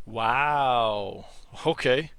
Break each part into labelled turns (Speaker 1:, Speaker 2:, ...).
Speaker 1: Wow. Okay.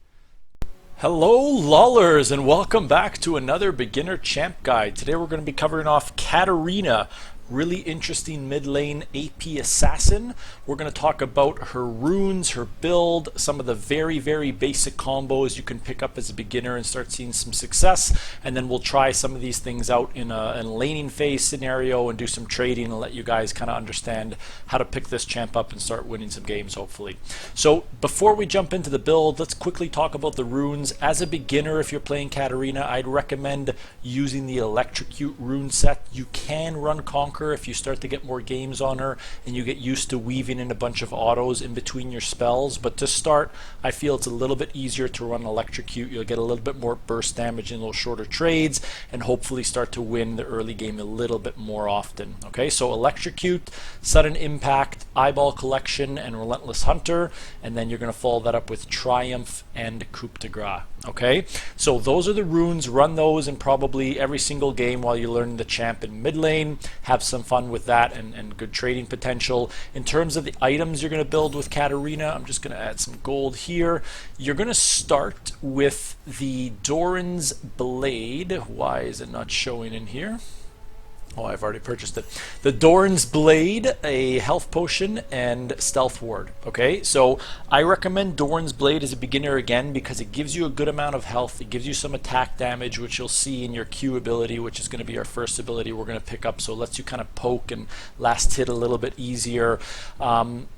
Speaker 1: Hello, lollers, and welcome back to another beginner champ guide. Today we're going to be covering off Katarina, really interesting mid lane AP assassin. We're going to talk about her runes, her build, some of the very basic combos you can pick up as a beginner and start seeing some success. And then we'll try some of these things out in a laning phase scenario and do some trading and let you guys kind of understand how to pick this champ up and start winning some games, hopefully. So before we jump into the build, let's quickly talk about the runes. As a beginner, if you're playing Katarina, I'd recommend using the Electrocute rune set. You can run Conquer if you start to get more games on her and you get used to weaving in a bunch of autos in between your spells. But to start, I feel it's a little bit easier to run Electrocute. You'll get a little bit more burst damage in those shorter trades and hopefully start to win the early game a little bit more often. Okay, so Electrocute, Sudden Impact, Eyeball Collection, and Relentless Hunter, and then you're going to follow that up with Triumph and Coup de Grace. Okay, so those are the runes. Run those in probably every single game while you're learning the champ in mid lane. Have some fun with that and good trading potential. In terms of the items you're going to build with Katarina, I'm just going to add some gold here. You're going to start with the Doran's Blade. Why is it not showing in here? Oh, I've already purchased it. The Doran's Blade, a health potion, and stealth ward. Okay, so I recommend Doran's Blade as a beginner again because it gives you a good amount of health. It gives you some attack damage, which you'll see in your Q ability, which is going to be our first ability we're going to pick up. So it lets you kind of poke and last hit a little bit easier.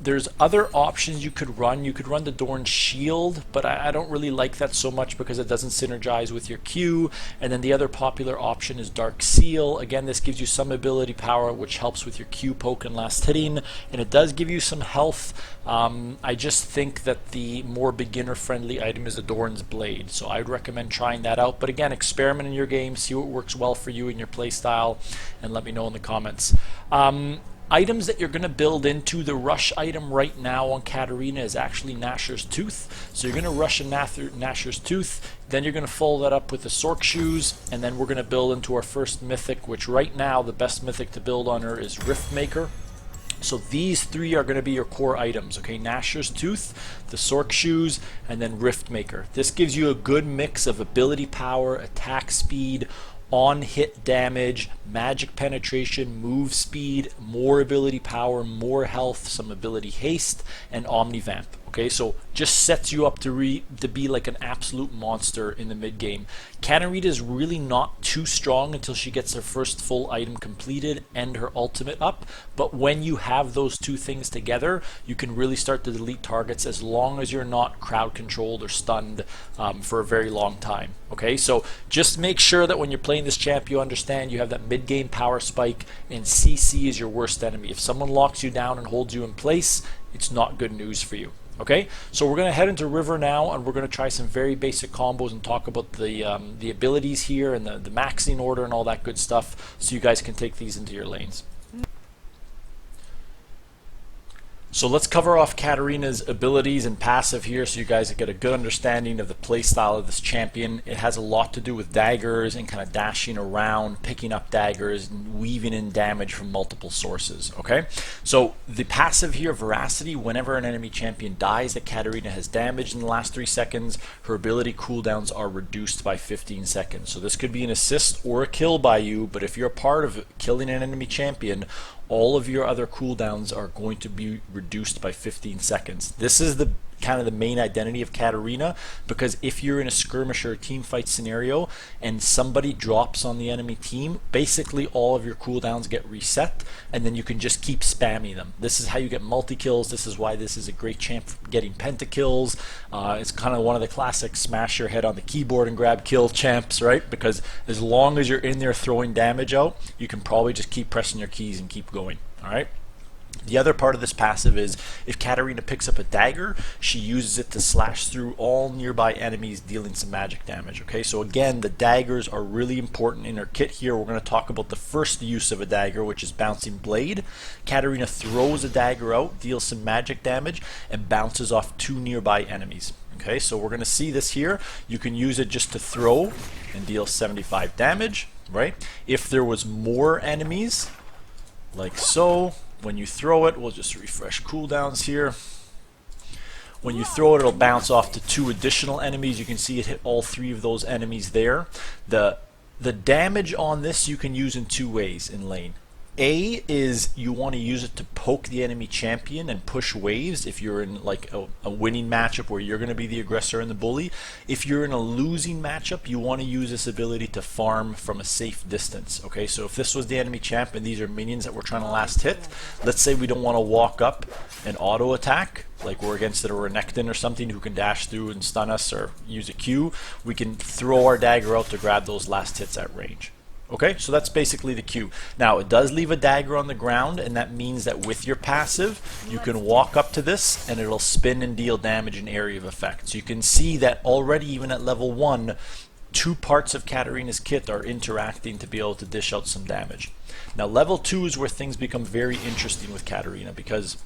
Speaker 1: There's other options you could run. You could run the Doran's Shield, but I don't really like that so much because it doesn't synergize with your Q. And then the other popular option is Dark Seal. Again, this gives you some ability power, which helps with your Q poke and last hitting, and it does give you some health. I just think that the more beginner friendly item is the Doran's Blade, so I'd recommend trying that out. But again, experiment in your game, see what works well for you in your play style, and let me know in the comments. Items that you're going to build into, the rush item right now on Katarina is actually Nashor's Tooth. So you're going to rush a Nashor's Tooth, then you're going to follow that up with the Sork Shoes, and then we're going to build into our first mythic, which right now the best mythic to build on her is Rift Maker. So these three are going to be your core items, okay? Nashor's Tooth, the Sork Shoes, and then Rift Maker. This gives you a good mix of ability power, attack speed, on-hit damage, magic penetration, move speed, more ability power, more health, some ability haste, and omnivamp. Okay, so just sets you up to be like an absolute monster in the mid game. Katarina is really not too strong until she gets her first full item completed and her ultimate up, but when you have those two things together, you can really start to delete targets as long as you're not crowd controlled or stunned for a very long time. Okay, so just make sure that when you're playing this champ, you understand you have that mid game power spike, and CC is your worst enemy. If someone locks you down and holds you in place, it's not good news for you. Okay, so we're going to head into River now, and we're going to try some very basic combos and talk about the abilities here and the maxing order and all that good stuff, so you guys can take these into your lanes. So let's cover off Katarina's abilities and passive here so you guys get a good understanding of the play style of this champion. It has a lot to do with daggers and kind of dashing around, picking up daggers, and weaving in damage from multiple sources. Okay, so the passive here, Veracity, whenever an enemy champion dies that Katarina has damaged in the last 3 seconds, her ability cooldowns are reduced by 15 seconds. So this could be an assist or a kill by you, but if you're a part of killing an enemy champion, all of your other cooldowns are going to be reduced by 15 seconds. This is the kind of the main identity of Katarina, because if you're in a skirmish or a team fight scenario and somebody drops on the enemy team, basically all of your cooldowns get reset, and then you can just keep spamming them. This is how you get multi-kills. This is why this is a great champ for getting pentakills. It's kind of one of the classic smash your head on the keyboard and grab kill champs, right? Because as long as you're in there throwing damage out, you can probably just keep pressing your keys and keep going. All right. The other part of this passive is if Katarina picks up a dagger, she uses it to slash through all nearby enemies, dealing some magic damage. Okay, so again, the daggers are really important in her kit here. We're going to talk about the first use of a dagger, which is Bouncing Blade. Katarina throws a dagger out, deals some magic damage, and bounces off 2 nearby enemies. Okay, so we're going to see this here. You can use it just to throw and deal 75 damage, right? If there was more enemies, like so, when you throw it, we'll just refresh cooldowns here. When you throw it, it'll bounce off to 2 additional enemies. You can see it hit all 3 of those enemies there. The damage on this you can use in 2 ways in lane. A is you want to use it to poke the enemy champion and push waves if you're in like a winning matchup where you're going to be the aggressor and the bully. If you're in a losing matchup, you want to use this ability to farm from a safe distance. Okay, so if this was the enemy champ and these are minions that we're trying to last hit, let's say we don't want to walk up and auto attack, like we're against a Renekton or something who can dash through and stun us or use a Q, we can throw our dagger out to grab those last hits at range. Okay, so that's basically the Q. Now, it does leave a dagger on the ground, and that means that with your passive, you can walk up to this, and it'll spin and deal damage in area of effect. So you can see that already, even at level 1, 2 parts of Katarina's kit are interacting to be able to dish out some damage. Now, level 2 is where things become very interesting with Katarina, because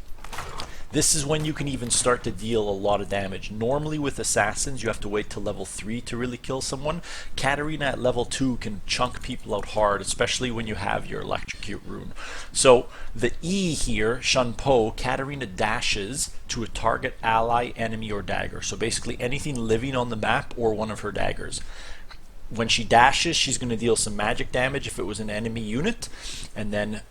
Speaker 1: this is when you can even start to deal a lot of damage. Normally with assassins, you have to wait till level 3 to really kill someone. Katarina at level 2 can chunk people out hard, especially when you have your electrocute rune. So the E here, Shun Po, Katarina dashes to a target ally, enemy, or dagger. So basically anything living on the map or one of her daggers. When she dashes, she's going to deal some magic damage if it was an enemy unit, and then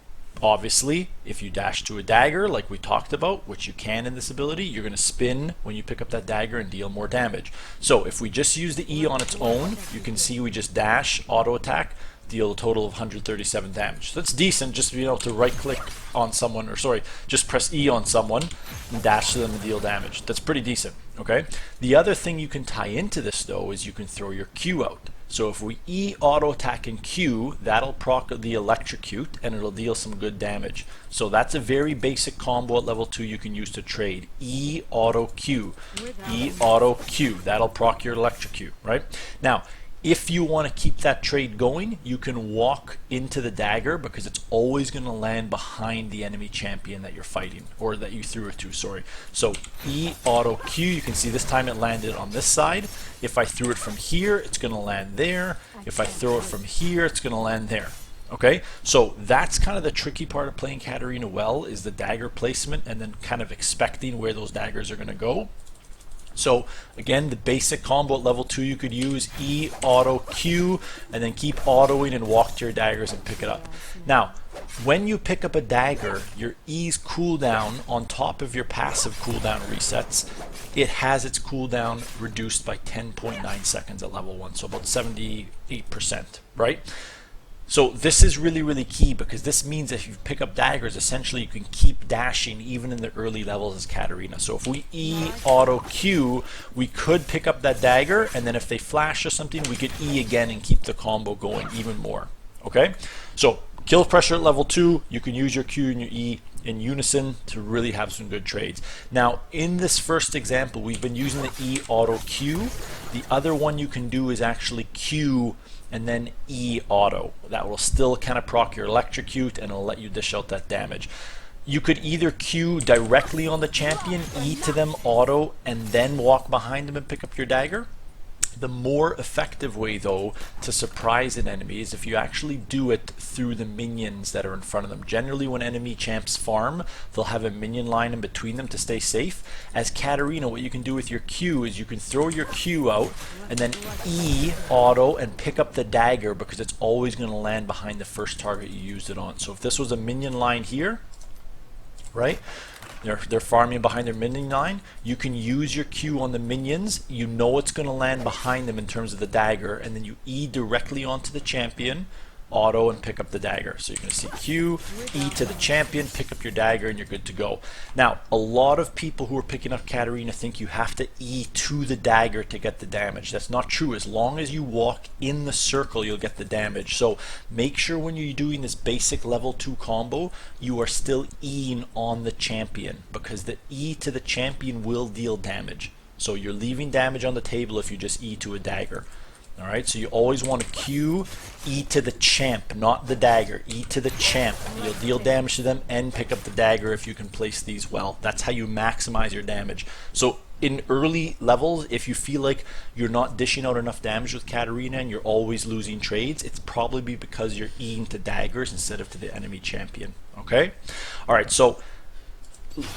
Speaker 1: obviously, if you dash to a dagger, like we talked about, which you can in this ability, you're going to spin when you pick up that dagger and deal more damage. So if we just use the E on its own, you can see we just dash, auto attack, deal a total of 137 damage. So that's decent, just being able to right click on someone, or sorry, just press E on someone and dash to them and deal damage. That's pretty decent, okay? The other thing you can tie into this though is you can throw your Q out. So if we E auto attack and Q, that'll proc the electrocute and it'll deal some good damage. So that's a very basic combo at level 2 you can use to trade. E auto Q. E auto Q. That'll proc your electrocute, right? Now, if you want to keep that trade going, you can walk into the dagger because it's always going to land behind the enemy champion that you're fighting, or that you threw it to, sorry. So E auto Q, you can see this time it landed on this side. If I threw it from here, it's going to land there. If I throw it from here, it's going to land there. Okay, so that's kind of the tricky part of playing Katarina well, is the dagger placement and then kind of expecting where those daggers are going to go. So again, the basic combo at level 2 you could use E auto Q and then keep autoing and walk to your daggers and pick it up. Now, when you pick up a dagger, your E's cooldown on top of your passive cooldown resets, it has its cooldown reduced by 10.9 seconds at level 1, so about 78%, right? So this is really, really key, because this means that if you pick up daggers, essentially you can keep dashing even in the early levels as Katarina. So if we E auto Q, we could pick up that dagger, and then if they flash or something, we could E again and keep the combo going even more. Okay? So kill pressure at level 2, you can use your Q and your E in unison to really have some good trades. Now, in this first example, we've been using the E auto Q. The other one you can do is actually Q and then E auto. That will still kind of proc your electrocute and it'll let you dish out that damage. You could either Q directly on the champion, E to them auto, and then walk behind them and pick up your dagger. The more effective way though to surprise an enemy is if you actually do it through the minions that are in front of them. Generally when enemy champs farm, they'll have a minion line in between them to stay safe. As Katarina, what you can do with your Q is you can throw your Q out and then E auto and pick up the dagger, because it's always going to land behind the first target you used it on. So if this was a minion line here, right? They're farming behind their minion line. You can use your Q on the minions. You know it's going to land behind them in terms of the dagger, and then you E directly onto the champion, auto, and pick up the dagger. So you're going to see Q, E to the champion, pick up your dagger, and you're good to go. Now, a lot of people who are picking up Katarina think you have to E to the dagger to get the damage. That's not true. As long as you walk in the circle, you'll get the damage. So make sure when you're doing this basic level 2 combo, you are still E'ing on the champion, because the E to the champion will deal damage. So you're leaving damage on the table if you just E to a dagger. Alright, so you always want to Q, E to the champ, not the dagger. E to the champ. You'll deal damage to them and pick up the dagger if you can place these well. That's how you maximize your damage. So in early levels, if you feel like you're not dishing out enough damage with Katarina and you're always losing trades, it's probably because you're E'ing to daggers instead of to the enemy champion. Okay? Alright, so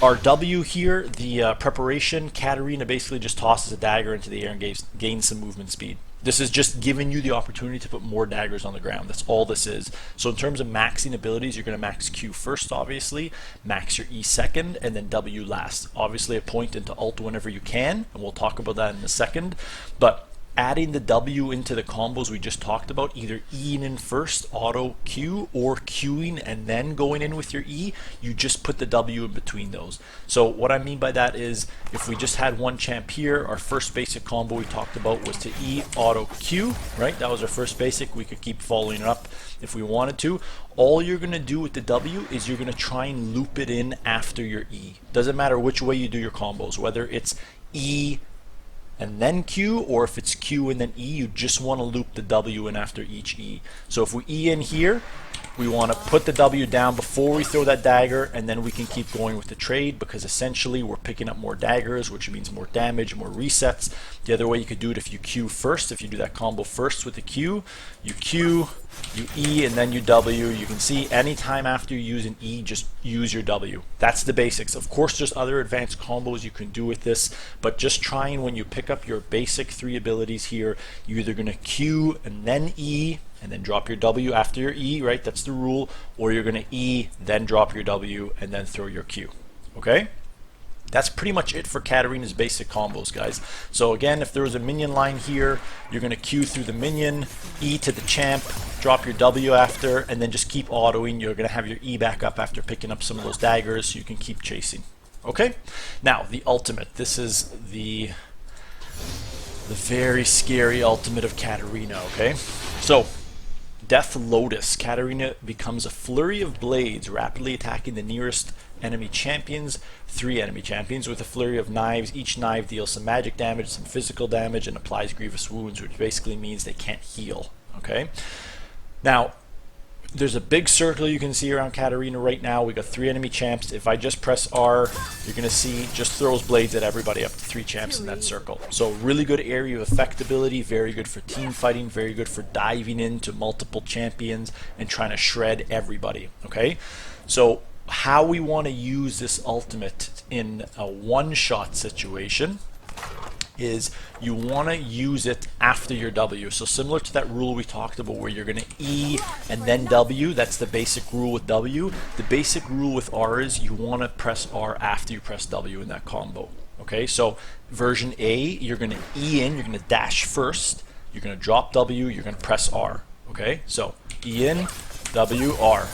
Speaker 1: our W here, the preparation, Katarina basically just tosses a dagger into the air and gains some movement speed. This is just giving you the opportunity to put more daggers on the ground. That's all this is. So in terms of maxing abilities, you're going to max Q first, obviously, max your E second, and then W last. Obviously a point into Alt whenever you can, and we'll talk about that in a second. But adding the W into the combos we just talked about, either Eing in first, auto Q, or Qing and then going in with your E, you just put the W in between those. So what I mean by that is, if we just had one champ here, our first basic combo we talked about was to E, auto Q, right? That was our first basic. We could keep following it up if we wanted to. All you're going to do with the W is you're going to try and loop it in after your E. Doesn't matter which way you do your combos, whether it's E and then Q, or if it's Q and then E, you just want to loop the W in after each E. So if we E in here, we want to put the W down before we throw that dagger, and then we can keep going with the trade, because essentially we're picking up more daggers, which means more damage, more resets. The other way you could do it, if you Q first, if you do that combo first with the Q, you Q, you E, and then you W. You can see anytime after you use an E, just use your W. That's the basics. Of course, there's other advanced combos you can do with this, but just trying, when you pick up your basic 3 abilities here, you're either going to Q and then E, and then drop your W after your E, right? That's the rule. Or you're going to E, then drop your W, and then throw your Q. Okay? That's pretty much it for Katarina's basic combos, guys. So again, if there was a minion line here, you're going to Q through the minion, E to the champ, drop your W after, and then just keep autoing. You're going to have your E back up after picking up some of those daggers, so you can keep chasing. Okay? Now, the ultimate. This is the very scary ultimate of Katarina, okay? So, Death Lotus. Katarina becomes a flurry of blades, rapidly attacking the nearest enemy champions, 3 enemy champions, with a flurry of knives. Each knife deals some magic damage, some physical damage, and applies grievous wounds, which basically means they can't heal. Okay? Now, there's a big circle you can see around Katarina right now. We got 3 enemy champs. If I just press R, you're going to see just throws blades at everybody up to 3 champs in that circle. So really good area of effectability, very good for team fighting, very good for diving into multiple champions and trying to shred everybody. Okay, so how we want to use this ultimate in a one-shot situation is you want to use it after your W. So similar to that rule we talked about where you're going to E and then W, that's the basic rule with W. The basic rule with R is you want to press R after you press W in that combo. Okay, so version A, you're going to E in, you're going to dash first, you're going to drop W, you're going to press R. Okay, so E in, W, R.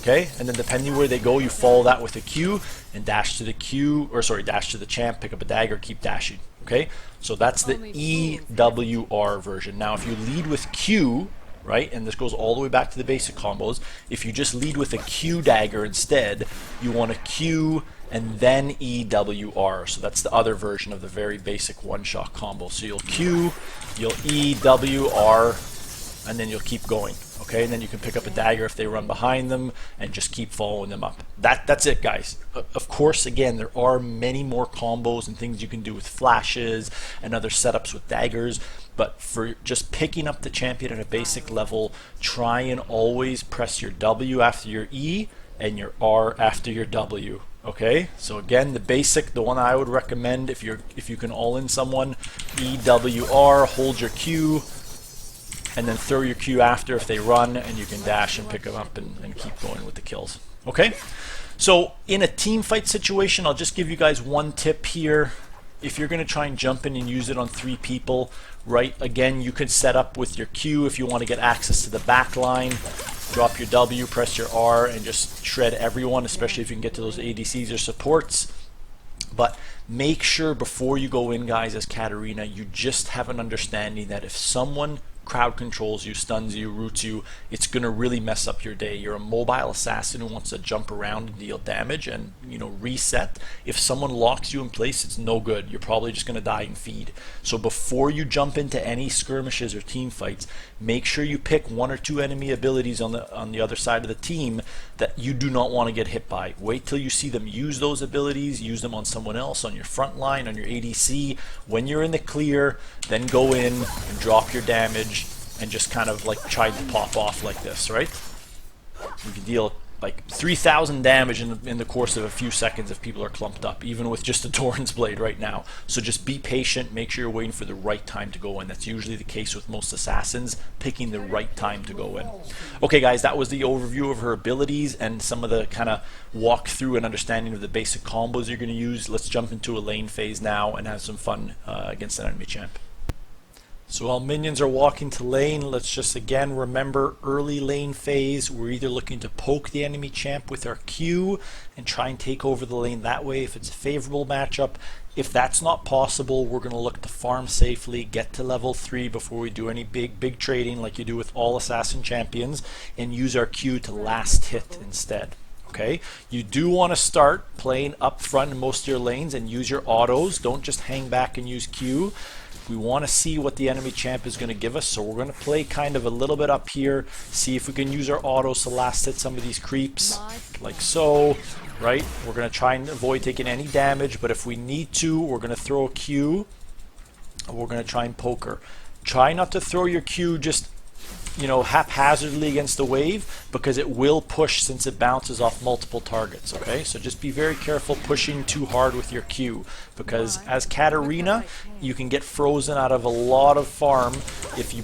Speaker 1: Okay, and then depending where they go, you follow that with a Q and dash to the Q, or sorry, dash to the champ, pick up a dagger, keep dashing. Okay, so that's the EWR version. Now, if you lead with Q, right, and this goes all the way back to the basic combos, if you just lead with a Q dagger instead, you want to Q and then EWR. So that's the other version of the very basic one-shot combo. So you'll Q, you'll EWR, and then you'll keep going. Okay, and then you can pick up a dagger if they run behind them and just keep following them up. That's it, guys. Of course, again, there are many more combos and things you can do with flashes and other setups with daggers, but for just picking up the champion at a basic level, try and always press your W after your E and your R after your W. Okay, so again, the basic, the one I would recommend if you can all in someone, EWR, hold your Q, and then throw your Q after if they run, and you can dash and pick them up and keep going with the kills. Okay, so in a team fight situation, I'll just give you guys one tip here. If you're going to try and jump in and use it on 3 people, right, again, you could set up with your Q if you want to get access to the back line. Drop your W, press your R, and just shred everyone, especially if you can get to those ADCs or supports. But make sure before you go in, guys, as Katarina, you just have an understanding that if someone crowd controls you, stuns you, roots you, it's going to really mess up your day. You're a mobile assassin who wants to jump around and deal damage and, you know, reset. If someone locks you in place, it's no good. You're probably just going to die and feed. So before you jump into any skirmishes or team fights, make sure you pick 1 or 2 enemy abilities on the other side of the team that you do not want to get hit by. Wait till you see them use those abilities, use them on someone else, on your front line, on your ADC. When you're in the clear, then go in and drop your damage and just kind of like try to pop off like this, right? You can deal like 3,000 damage in the course of a few seconds if people are clumped up, even with just a Torrent's Blade right now. So just be patient, make sure you're waiting for the right time to go in. That's usually the case with most assassins, picking the right time to go in. Okay guys, that was the overview of her abilities and some of the kind of walk through and understanding of the basic combos you're going to use. Let's jump into a lane phase now and have some fun against an enemy champ. So while minions are walking to lane, let's just again remember early lane phase. We're either looking to poke the enemy champ with our Q and try and take over the lane that way if it's a favorable matchup. If that's not possible, we're going to look to farm safely, get to level 3 before we do any big trading like you do with all assassin champions, and use our Q to last hit instead. Okay, you do want to start playing up front in most of your lanes and use your autos. Don't just hang back and use Q. We want to see what the enemy champ is going to give us, so we're going to play kind of a little bit up here, see if we can use our autos to last hit some of these creeps, like so, right? We're going to try and avoid taking any damage, but if we need to, we're going to throw a Q, we're going to try and poke her. Try not to throw your Q just, you know, haphazardly against the wave, because it will push since it bounces off multiple targets. Okay, so just be very careful pushing too hard with your Q, because as Katarina you can get frozen out of a lot of farm if you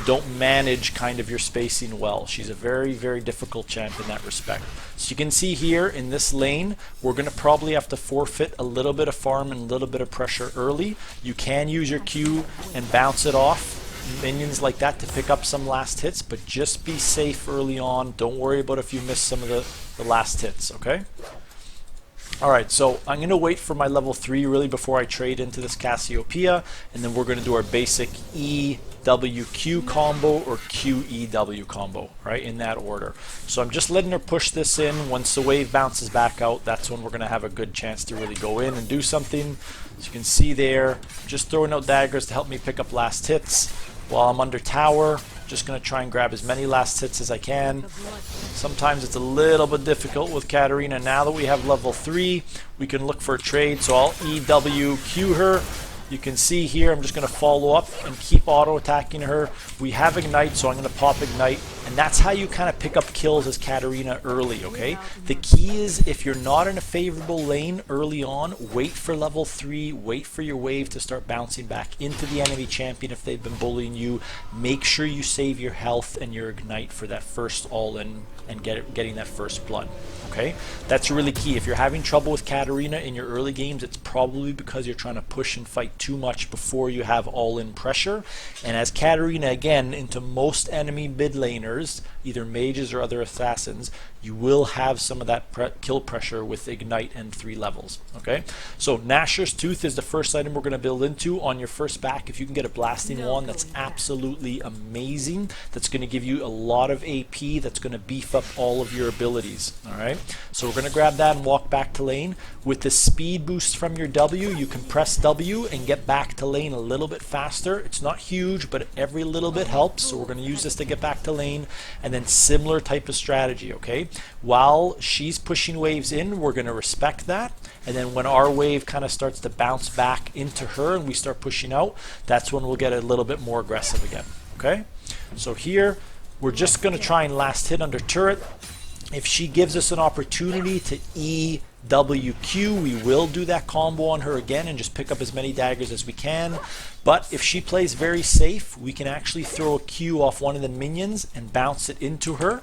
Speaker 1: don't manage kind of your spacing well. She's a very difficult champ in that respect. So you can see here in this lane we're going to probably have to forfeit a little bit of farm and a little bit of pressure early. You can use your Q and bounce it off minions like that to pick up some last hits, but just be safe early on. Don't worry about if you miss some of the last hits. Okay, alright, so I'm going to wait for my level 3 really before I trade into this Cassiopeia, and then we're going to do our basic EWQ combo or QEW combo, right, in that order. So I'm just letting her push this in. Once the wave bounces back out, that's when we're going to have a good chance to really go in and do something. As you can see there, just throwing out daggers to help me pick up last hits. While I'm under tower, just going to try and grab as many last hits as I can. Sometimes it's a little bit difficult with Katarina. Now that we have level 3, we can look for a trade. So I'll EWQ her. You can see here I'm just going to follow up and keep auto attacking her. We have Ignite, so I'm going to pop Ignite, and that's how you kind of pick up kills as Katarina early. Okay, the key is if you're not in a favorable lane early on, wait for level 3, wait for your wave to start bouncing back into the enemy champion if they've been bullying you. Make sure you save your health and your Ignite for that first all-in and getting that first blood. Okay, that's really key. If you're having trouble with Katarina in your early games, it's probably because you're trying to push and fight too much before you have all-in pressure. And as Katarina, again, into most enemy mid laners, either mages or other assassins, you will have some of that kill pressure with Ignite and 3 levels. Okay, so Gnasher's Tooth is the first item we're going to build into on your first back. If you can get a blasting wand, that's absolutely amazing. That's going to give you a lot of AP. That's going to beef up all of your abilities. All right, so we're going to grab that and walk back to lane. With the speed boost from your W, you can press W and get back to lane a little bit faster. It's not huge, but every little bit helps. So we're going to use this to get back to lane, and then similar type of strategy. Okay, while she's pushing waves in, we're going to respect that, and then when our wave kind of starts to bounce back into her and we start pushing out, that's when we'll get a little bit more aggressive again. Okay, so here we're just going to try and last hit under turret. If she gives us an opportunity to EWQ, we will do that combo on her again and just pick up as many daggers as we can. But if she plays very safe, we can actually throw a Q off one of the minions and bounce it into her,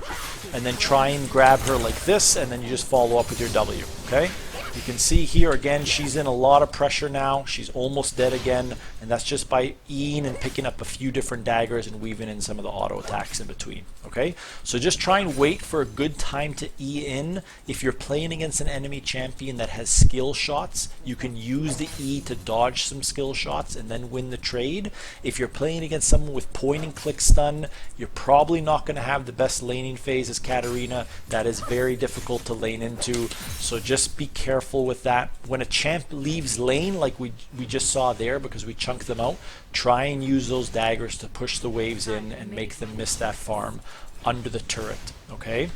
Speaker 1: and then try and grab her like this, and then you just follow up with your W. Okay, you can see here again she's in a lot of pressure now. She's almost dead again, and that's just by Eing and picking up a few different daggers and weaving in some of the auto attacks in between. Okay, so just try and wait for a good time to E in. If you're playing against an enemy champion that has skill shots, you can use the E to dodge some skill shots and then win the trade. If you're playing against someone with point and click stun, you're probably not going to have the best laning phase as Katarina. That is very difficult to lane into, so just be careful with that. When a champ leaves lane like we just saw there, because we chunked them out, try and use those daggers to push the waves in and make them miss that farm under the turret. Okay,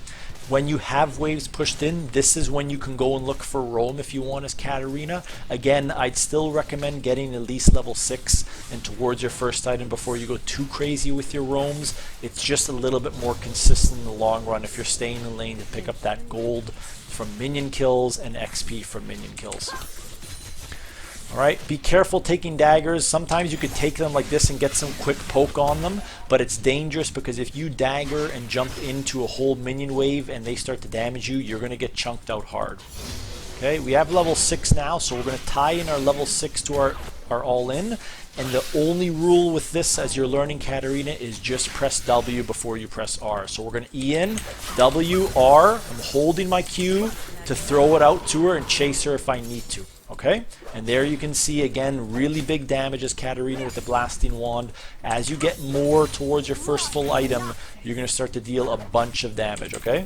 Speaker 1: When you have waves pushed in, this is when you can go and look for roam if you want as Katarina. Again, I'd still recommend getting at least level 6 and towards your first item before you go too crazy with your roams. It's just a little bit more consistent in the long run if you're staying in lane to pick up that gold from minion kills and XP from minion kills. Alright, be careful taking daggers. Sometimes you could take them like this and get some quick poke on them, but it's dangerous because if you dagger and jump into a whole minion wave and they start to damage you, you're going to get chunked out hard. Okay, we have level 6 now, so we're going to tie in our level 6 to our all-in, and the only rule with this as you're learning Katarina is just press W before you press R. So we're going to E in, W, R, I'm holding my Q to throw it out to her and chase her if I need to. Okay, and there you can see again really big damage as Katarina with the blasting wand. As you get more towards your first full item, you're going to start to deal a bunch of damage. Okay,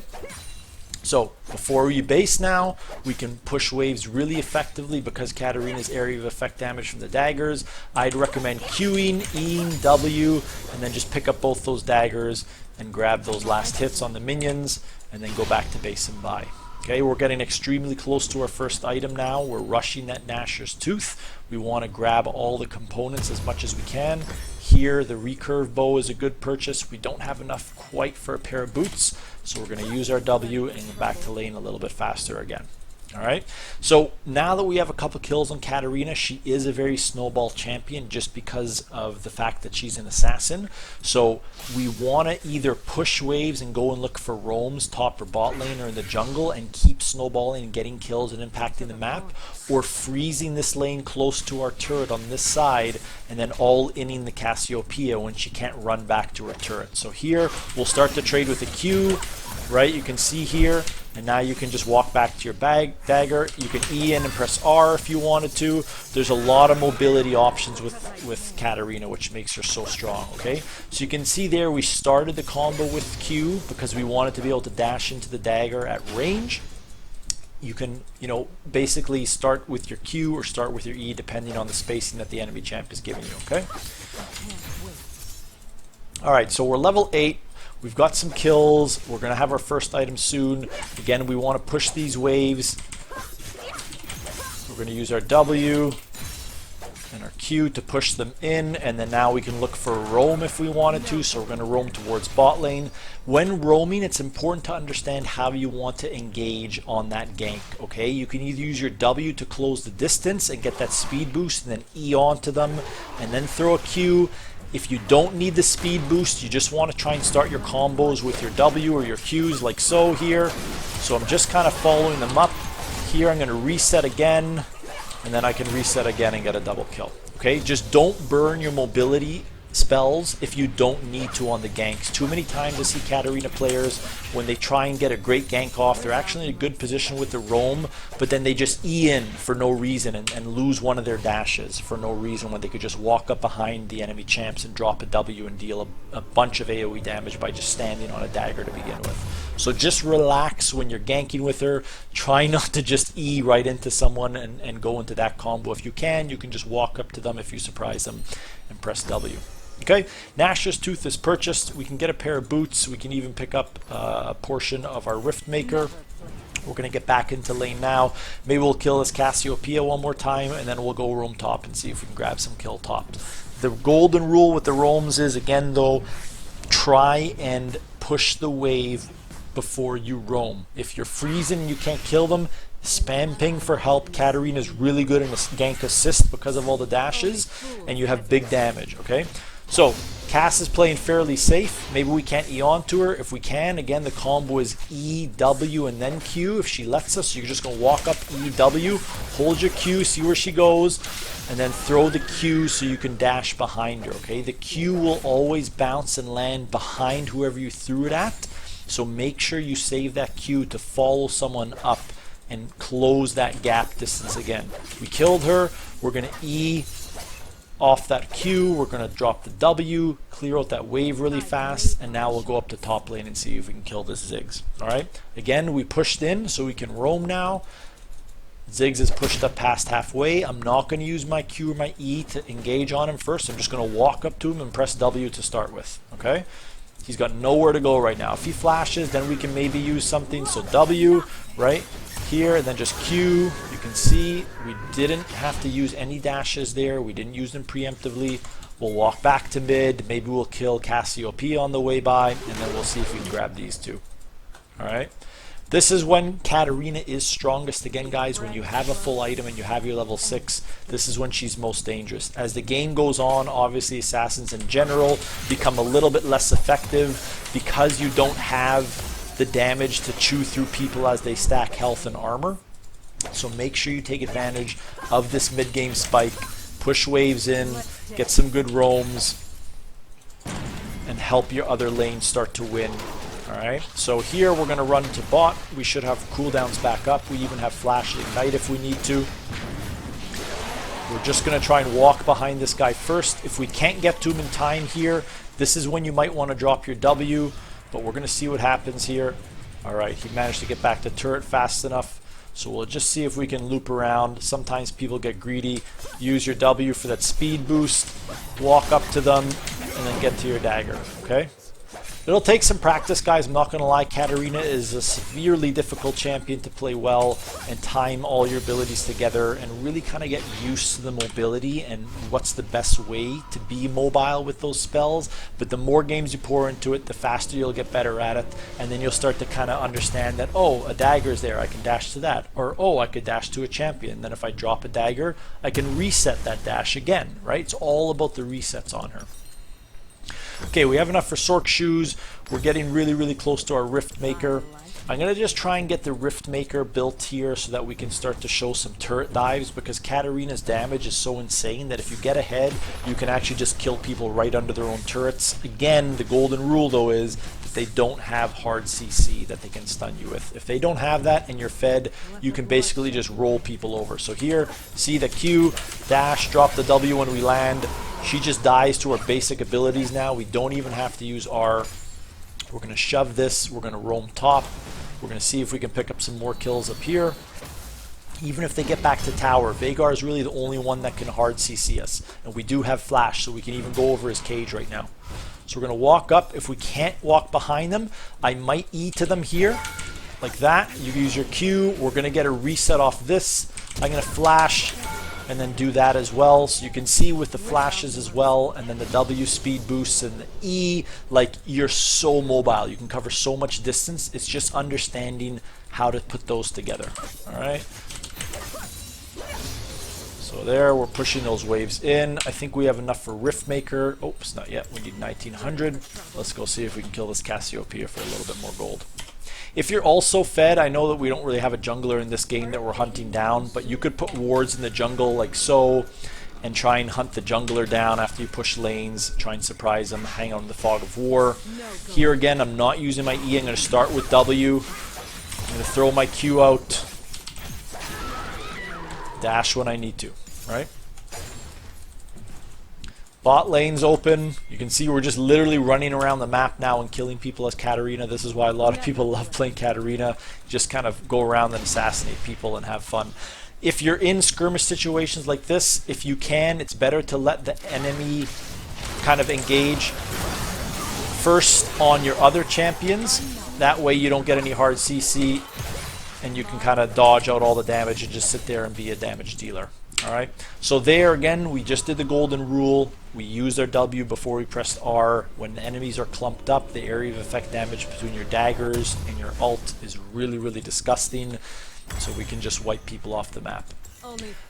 Speaker 1: so before we base now, we can push waves really effectively because Katarina's area of effect damage from the daggers. I'd recommend Qing, Eing, W, and then just pick up both those daggers and grab those last hits on the minions and then go back to base and buy. Okay, we're getting extremely close to our first item now. We're rushing that Gnasher's Tooth. We want to grab all the components as much as we can. Here, the recurve bow is a good purchase. We don't have enough quite for a pair of boots, so we're going to use our W and go back to lane a little bit faster again. Alright, so now that we have a couple kills on Katarina, she is a very snowball champion just because of the fact that she's an assassin. So we want to either push waves and go and look for roams top or bot lane or in the jungle and keep snowballing and getting kills and impacting the map, or freezing this lane close to our turret on this side and then all-inning the Cassiopeia when she can't run back to her turret. So here we'll start to trade with a Q, right? You can see here. And now you can just walk back to your dagger. You can E in and press R if you wanted to. There's a lot of mobility options with Katarina, which makes her so strong, okay? So you can see there we started the combo with Q because we wanted to be able to dash into the dagger at range. You can, basically start with your Q or start with your E depending on the spacing that the enemy champ is giving you, okay? Alright, so we're level 8. We've got some kills. We're going to have our first item soon. Again, we want to push these waves. We're going to use our W and our Q to push them in, and then now we can look for roam if we wanted to, so we're going to roam towards bot lane. When roaming, it's important to understand how you want to engage on that gank, okay? You can either use your W to close the distance and get that speed boost and then E onto them and then throw a Q. If you don't need the speed boost, you just want to try and start your combos with your W or your Qs like so here. So I'm just kind of following them up. Here I'm going to reset again, and then I can reset again and get a double kill. Okay, just don't burn your mobility spells if you don't need to on the ganks. Too many times I see Katarina players, when they try and get a great gank off, they're actually in a good position with the roam, but then they just E in for no reason and lose one of their dashes for no reason when they could just walk up behind the enemy champs and drop a W and deal a bunch of AoE damage by just standing on a dagger to begin with. So just relax when you're ganking with her. Try not to just E right into someone and go into that combo. If you can just walk up to them if you surprise them and press W. Okay, Gnasher's Tooth is purchased. We can get a pair of boots. We can even pick up a portion of our Rift Maker. We're going to get back into lane now. Maybe we'll kill this Cassiopeia one more time, and then we'll go roam top and see if we can grab some kill tops. The golden rule with the roams is, again though, try and push the wave before you roam. If you're freezing and you can't kill them, spam ping for help. Katarina's really good in the gank assist because of all the dashes, and you have big damage, okay? So, Cass is playing fairly safe. Maybe we can't E on to her. If we can, again, the combo is E, W, and then Q. If she lets us, you're just going to walk up E, W, hold your Q, see where she goes, and then throw the Q so you can dash behind her, okay? The Q will always bounce and land behind whoever you threw it at, so make sure you save that Q to follow someone up and close that gap distance again. We killed her. We're going to E off that Q. We're going to drop the W, clear out that wave really fast, and now we'll go up to top lane and see if we can kill this Ziggs. Alright, again, we pushed in so we can roam now. Ziggs is pushed up past halfway. I'm not going to use my Q or my E to engage on him first. I'm just going to walk up to him and press W to start with. Okay, He's got nowhere to go right now. If he flashes, then we can maybe use something. So W, right here, and then just Q. You can see we didn't have to use any dashes there. We didn't use them preemptively. We'll walk back to mid. Maybe we'll kill Cassiopeia on the way by, and then we'll see if we can grab these two. All right. This is when Katarina is strongest again, guys. When you have a full item and you have your level 6, this is when she's most dangerous. As the game goes on, obviously assassins in general become a little bit less effective because you don't have the damage to chew through people as they stack health and armor. So make sure you take advantage of this mid-game spike, push waves in, get some good roams, and help your other lanes start to win. Alright, so here we're going to run to bot. We should have cooldowns back up. We even have flash ignite if we need to. We're just going to try and walk behind this guy first. If we can't get to him in time here, this is when you might want to drop your W, but we're going to see what happens here. Alright, he managed to get back to turret fast enough, so we'll just see if we can loop around. Sometimes people get greedy. Use your W for that speed boost, walk up to them, and then get to your dagger, okay? It'll take some practice, guys. I'm not going to lie. Katarina is a severely difficult champion to play well and time all your abilities together and really kind of get used to the mobility and what's the best way to be mobile with those spells. But the more games you pour into it, the faster you'll get better at it. And then you'll start to kind of understand that, oh, a dagger's there. I can dash to that. Or, oh, I could dash to a champion. Then if I drop a dagger, I can reset that dash again, right? It's all about the resets on her. Okay, we have enough for Sork Shoes. We're getting really, really close to our Rift Maker. I'm going to just try and get the Rift Maker built here so that we can start to show some turret dives, because Katarina's damage is so insane that if you get ahead, you can actually just kill people right under their own turrets. Again, the golden rule, though, is that they don't have hard CC that they can stun you with. If they don't have that and you're fed, you can basically just roll people over. So here, see the Q, dash, drop the W when we land. She just dies to her basic abilities now. We don't even have to use R. We're going to shove this. We're going to roam top. We're going to see if we can pick up some more kills up here. Even if they get back to tower, Veigar is really the only one that can hard CC us. And we do have flash, so we can even go over his cage right now. So we're going to walk up. If we can't walk behind them, I might E to them here. Like that. You use your Q. We're going to get a reset off this. I'm going to flash and then do that as well. So you can see with the flashes as well, and then the W speed boosts and the E, like you're so mobile. You can cover so much distance. It's just understanding how to put those together. All right. So there, we're pushing those waves in. I think we have enough for Rift Maker. Oops, not yet. We need 1900. Let's go see if we can kill this Cassiopeia for a little bit more gold. If you're also fed, I know that we don't really have a jungler in this game that we're hunting down, but you could put wards in the jungle like so and try and hunt the jungler down after you push lanes, try and surprise them, hang on the fog of war. Here again, I'm not using my E. I'm going to start with W. I'm going to throw my Q out. Dash when I need to, right? Bot lane's open. You can see we're just literally running around the map now and killing people as Katarina. This is why a lot of people love playing Katarina. Just kind of go around and assassinate people and have fun. If you're in skirmish situations like this, if you can, it's better to let the enemy kind of engage first on your other champions. That way you don't get any hard CC and you can kind of dodge out all the damage and just sit there and be a damage dealer. Alright, so there again, we just did the golden rule. We used our W before we pressed R. When the enemies are clumped up, the area of effect damage between your daggers and your ult is really, really disgusting. So we can just wipe people off the map.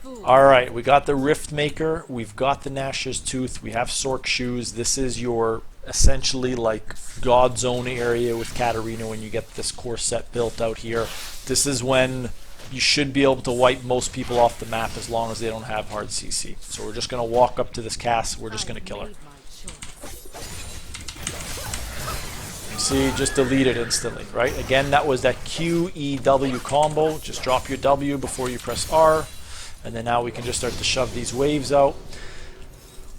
Speaker 1: Alright, we got the Rift Maker. We've got the Nash's Tooth. We have Sork Shoes. This is your essentially like God Zone area with Katarina when you get this core set built out here. This is when you should be able to wipe most people off the map as long as they don't have hard CC. So we're just going to walk up to this Cass. We're just going to kill her. You see, just delete it instantly, right? Again, that was that QEW combo. Just drop your W before you press R. And then now we can just start to shove these waves out.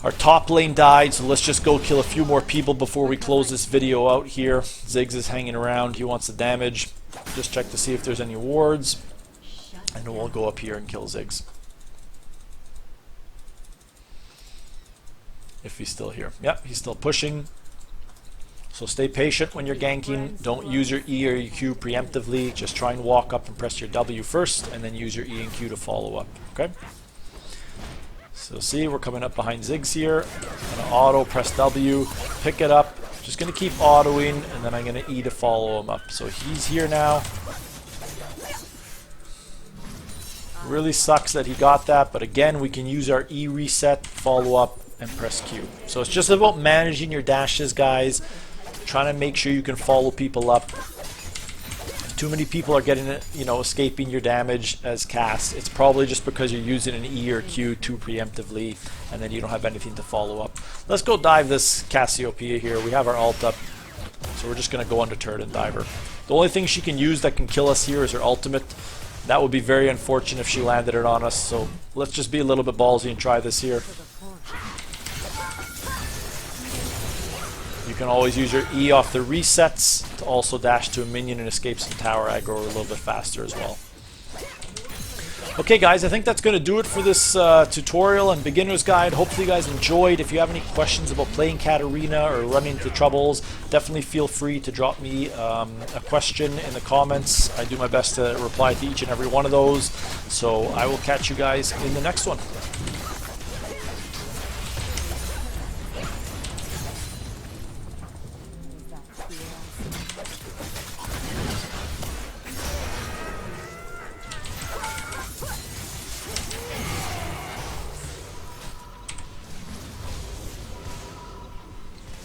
Speaker 1: Our top lane died, so let's just go kill a few more people before we close this video out here. Ziggs is hanging around. He wants the damage. Just check to see if there's any wards. And we'll go up here and kill Ziggs. If he's still here. Yep, he's still pushing. So stay patient when you're ganking. Don't use your E or your Q preemptively. Just try and walk up and press your W first, and then use your E and Q to follow up. Okay? So see, we're coming up behind Ziggs here. I'm going to auto, press W, pick it up. Just going to keep autoing, and then I'm going to E to follow him up. So he's here now. Really sucks that he got that, but again, we can use our E reset, follow up, and press Q. So it's just about managing your dashes, guys. Trying to make sure you can follow people up. If too many people are getting it, you know, escaping your damage as cast, it's probably just because you're using an E or Q too preemptively, and then you don't have anything to follow up. Let's go dive this Cassiopeia here. We have our ult up, so we're just going to go under turret and dive her. The only thing she can use that can kill us here is her ultimate. That would be very unfortunate if she landed it on us, so let's just be a little bit ballsy and try this here. You can always use your E off the resets to also dash to a minion and escape some tower aggro a little bit faster as well. Okay guys, I think that's going to do it for this tutorial and beginner's guide. Hopefully you guys enjoyed. If you have any questions about playing Katarina or running into troubles, definitely feel free to drop me a question in the comments. I do my best to reply to each and every one of those. So I will catch you guys in the next one.